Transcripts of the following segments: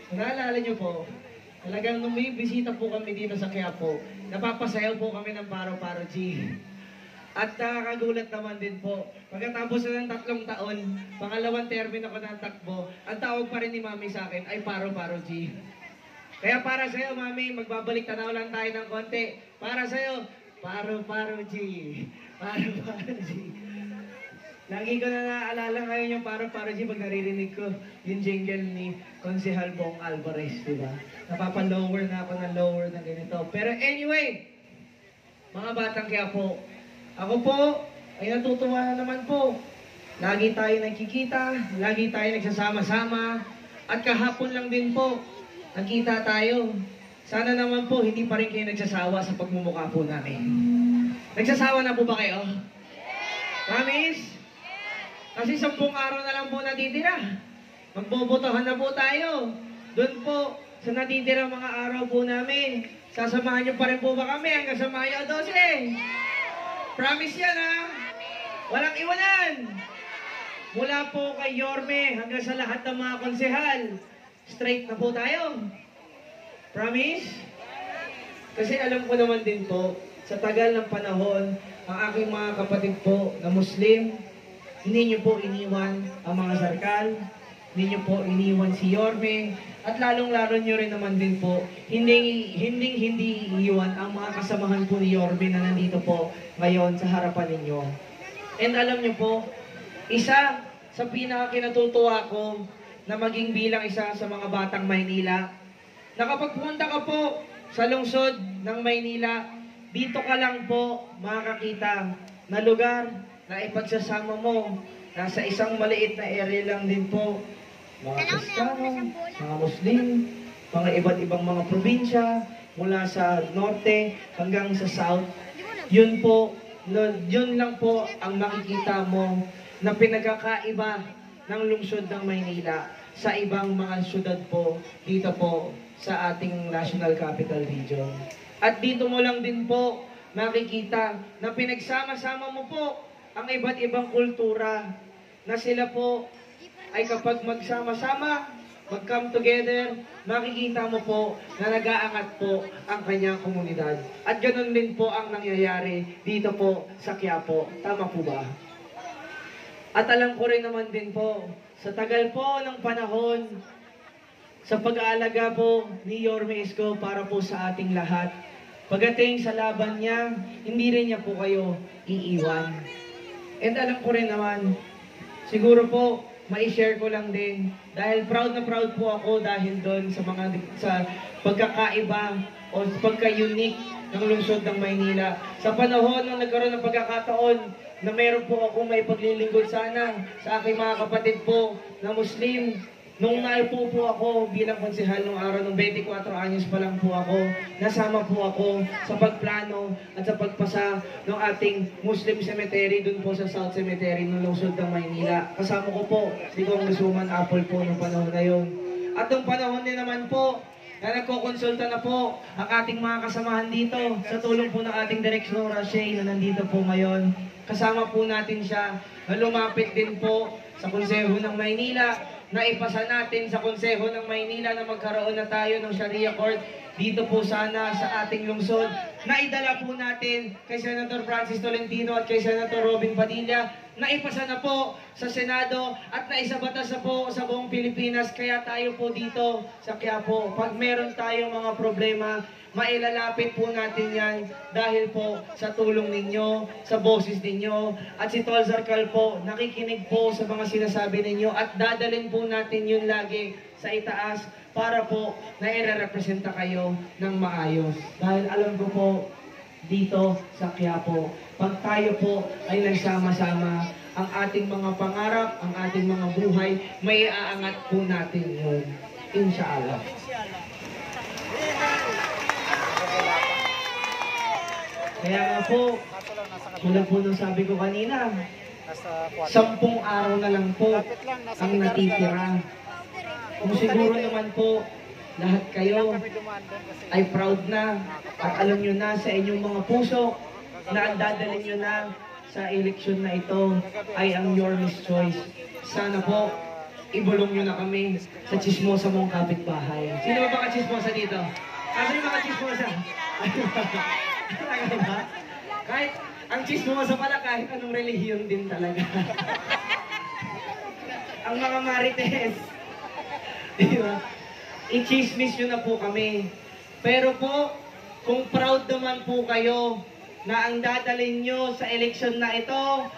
Naalala niyo po, talagang nung may bisita po kami dito sa Quiapo, napapasayaw po kami ng Paro-Paro G. At nakakagulat naman din po, pagkatapos na ng 3 taon, pangalawang termino ko ng takbo, ang tawag pa rin ni Mami sa akin ay Paro-Paro G. Kaya para sa'yo, Mami, magbabalik tanaw lang tayo ng konti. Para sa'yo, Paro-Paro G. Paro-Paro G. Lagi ko na naaalala ngayon yung Paro-Paro G pag naririnig ko yung jingle ni Konsehal Bong Alvarez, di ba? Napapa-lower na ako ng lower na ganito. Pero anyway, mga batang Quiapo, ako po ay natutuwa na naman po. Lagi tayo nagkikita, lagi tayo nagsasama-sama, at kahapon lang din po, nagkita tayo. Sana naman po, hindi pa rin kayo nagsasawa sa pagmumukha po namin. Nagsasawa na po ba kayo? Promise? Kasi 10 araw na lang po natitira. Magbobotohan na po tayo. Doon po, sa natitira mga araw po namin, sasamahan niyo pa rin po ba kami hanggang sa Mayo 12? Promise yan, ha? Walang iwanan. Mula po kay Yorme hanggang sa lahat ng mga konsehal. Straight na po tayo. Promise? Kasi alam ko naman din po, sa tagal ng panahon, ang aking mga kapatid po na Muslim, hindi niyo po iniwan ang mga sarkal, hindi niyo po iniwan si Yorme, at lalong-lalo niyo rin naman din po, hindi iiwan ang mga kasamahan po ni Yorme na nandito po ngayon sa harapan ninyo. And alam niyo po, isa sa pinaka-kinatutuwa ko na maging bilang isa sa mga batang Maynila, na kapag pumunta ka po sa lungsod ng Maynila, dito ka lang po makakita na lugar na ipagsasama mo. Nasa isang maliit na area lang din po. Mga Kristiyano, mga Muslim, mga iba't ibang mga probinsya, mula sa norte hanggang sa south. Yun po, yun lang po ang makikita mo na pinagkakaiba ng lungsod ng Maynila sa ibang mga syudad po dito po sa ating National Capital Region. At dito mo lang din po makikita na pinagsama-sama mo po ang iba't ibang kultura na sila po ay kapag magsama-sama, mag-come together, makikita mo po na nag-aangat po ang kanyang komunidad. At ganoon din po ang nangyayari dito po sa Quiapo. Tama po ba? At alam ko rin naman din po, sa tagal po ng panahon, sa pag-aalaga po ni Yorme Isko para po sa ating lahat, pagdating sa laban niya, hindi rin niya po kayo iiwan. And alam ko rin naman, siguro po, mai-share ko lang din, dahil proud na proud po ako dahil doon sa pagkakaiba o pagka-unique ng lungsod ng Maynila. Sa panahon nung nagkaroon ng pagkakataon na meron po ako may paglilingkod sana sa aking mga kapatid po na Muslim, nung naipo po ako bilang konsehal nung araw, nung 24 anyos pa lang po ako, nasama po ako sa pagplano at sa pagpasa ng ating Muslim cemetery dun po sa South Cemetery ng lungsod ng Maynila. Kasama ko po si Congresswoman Apple po nung panahon na yun. At nung panahon din naman po, na nagkokonsulta na po ang ating mga kasamahan dito sa tulong po ng ating Director Rashay na nandito po ngayon. Kasama po natin siya na lumapit din po sa Konseho ng Maynila, na ipasa natin sa Konseho ng Maynila na magkaroon na tayo ng Sharia Court dito po sana sa ating lungsod. Naidala po natin kay Senator Francis Tolentino at kay Senator Robin Padilla. Naipasa na po sa Senado at naisabatas na po sa buong Pilipinas. Kaya tayo po dito sa Quiapo, pag meron tayong mga problema, mailalapit po natin yan dahil po sa tulong ninyo, sa boses ninyo. At si Tol Zarcal po, nakikinig po sa mga sinasabi ninyo at dadalhin po natin yun lagi sa itaas para po na i-representa kayo ng maayos. Dahil alam ko po, dito sa Quiapo, pag tayo po ay nagsama-sama, ang ating mga pangarap, ang ating mga buhay, may aangat po natin yun. Inshallah. Kaya nga po, tulad po nung sabi ko kanina, 10 araw na lang po ang natitira. Kung siguro naman po, lahat kayo ay proud na at alam nyo na sa inyong mga puso na ang dadalhin nyo na sa eleksyon na ito ay ang Yorme's Choice. Sana po, ibulong nyo na kami sa chismosa mong kapitbahay. Sino ba mga chismosa dito? Ano yung mga chismosa? Talaga ba? Kahit ang chismosa pala kahit anong relihiyon din talaga. Ang mga marites. Diba? I-chismis nyo na po kami. Pero po, kung proud naman po kayo na ang dadalhin nyo sa eleksyon na ito,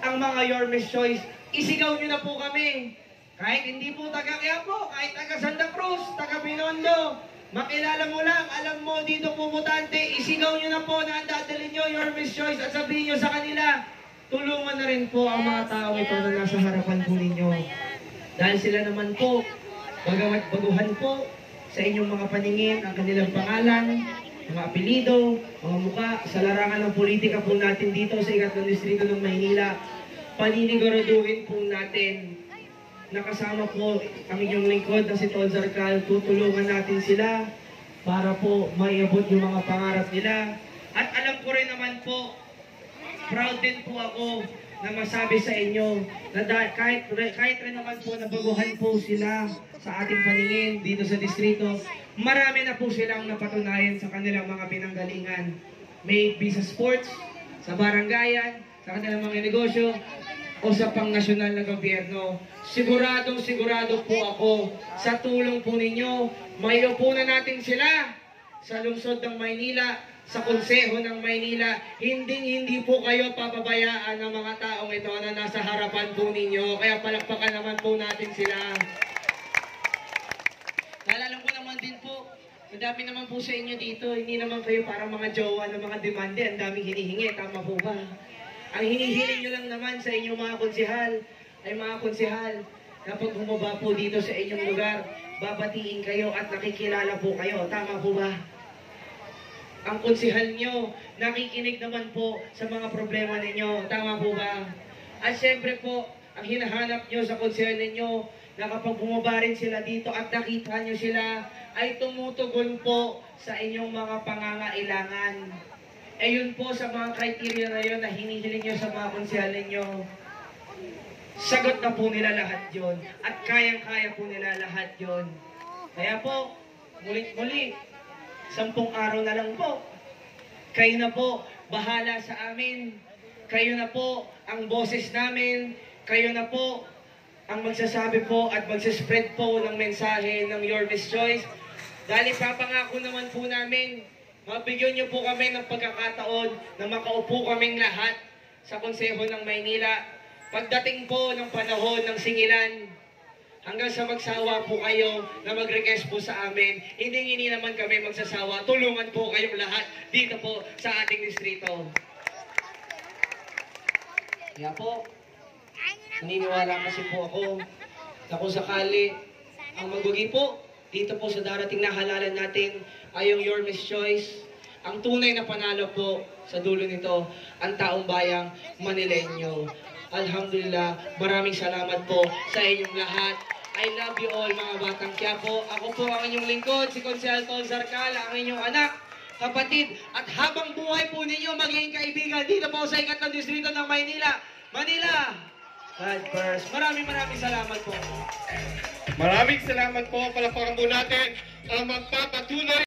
ang mga Your Miss Choice, isigaw nyo na po kami. Kahit hindi po taga Quiapo, kahit taga Santa Cruz, taga Binondo, makilala mo lang, alam mo dito pumutante, isigaw nyo na po na ang dadalhin nyo Your Miss Choice at sabihin nyo sa kanila, tulungan na rin po ang mga tao ito na nasa harapan po ninyo. Dahil sila naman po, bagamat baguhan po sa inyong mga paningin, ang kanilang pangalan, mga apelido, mga muka, sa larangan ng politika po natin dito sa ikatlong distrito ng Maynila, paniniguraduhin po natin. Nakasama po ang inyong lingkod na si Tol Zarcal, tutulungan natin sila para po maiabot yung mga pangarap nila. At alam ko rin naman po, proud din po ako na masabi sa inyo na kahit rin naman po nabaguhan po sila sa ating paningin dito sa distrito, marami na po silang napatunayan sa kanilang mga pinanggalingan. May it be sa sports, sa barangayan, sa kanilang mga negosyo, o sa pang-nasyonal na gobyerno. Sigurado po ako sa tulong po ninyo, maiupunan natin sila sa lungsod ng Maynila, sa konseho ng Maynila. Hindi po kayo papabayaan ng mga taong ito na nasa harapan po ninyo. Kaya palakpakan naman po natin sila. Naalala ko naman din po, madami naman po sa inyo dito. Hindi naman kayo parang mga jowa ng mga demande. Ang daming hinihingi. Tama po ba? Ang hinihiling nyo lang naman sa inyong mga konsehal ay mga konsehal na pag humaba po dito sa inyong lugar, babatiin kayo at nakikilala po kayo. Tama po ba? Ang konsehal nyo, nakikinig naman po sa mga problema ninyo. Tama po ba? At syempre po, ang hinahanap nyo sa konsehal ninyo, na kapag bumaba rin sila dito at nakita nyo sila, ay tumutugon po sa inyong mga pangangailangan. Eh yun po sa mga criteria na yun na hinihiling nyo sa mga konsehal ninyo. Sagot na po nila lahat yun. At kayang-kaya po nila lahat yun. Kaya po, mulit-muli, 10 araw na lang po. Kayo na po bahala sa amin. Kayo na po ang boses namin. Kayo na po ang magsasabi po at magsaspread po ng mensahe ng Your Miss Choice. Dahil papangako naman po namin, mabigyan niyo po kami ng pagkakataon na makaupo kaming lahat sa konseho ng Maynila. Pagdating po ng panahon ng singilan, hanggang sa magsawa po kayo na mag-request po sa amin, hindi naman kami magsasawa. Tulungan po kayong lahat dito po sa ating distrito. Kaya po, naniniwala kasi po ako na kung sakali ang magwagi po dito po sa darating na halalan natin ay yung Your Miss Choice, ang tunay na panalo po sa dulo nito, ang taong bayang Manileño. Alhamdulillah, maraming salamat po sa inyong lahat. I love you all mga batang Quiapo. Ako po ang inyong lingkod, si Konsehal Tol Zarcal, ang inyong anak, kapatid, at habang buhay po ninyo magiging kaibigan dito po sa ikatlong distrito ng Maynila. Manila, God first. Maraming salamat po. Maraming salamat po. Palakpakan po natin ang magpapatunay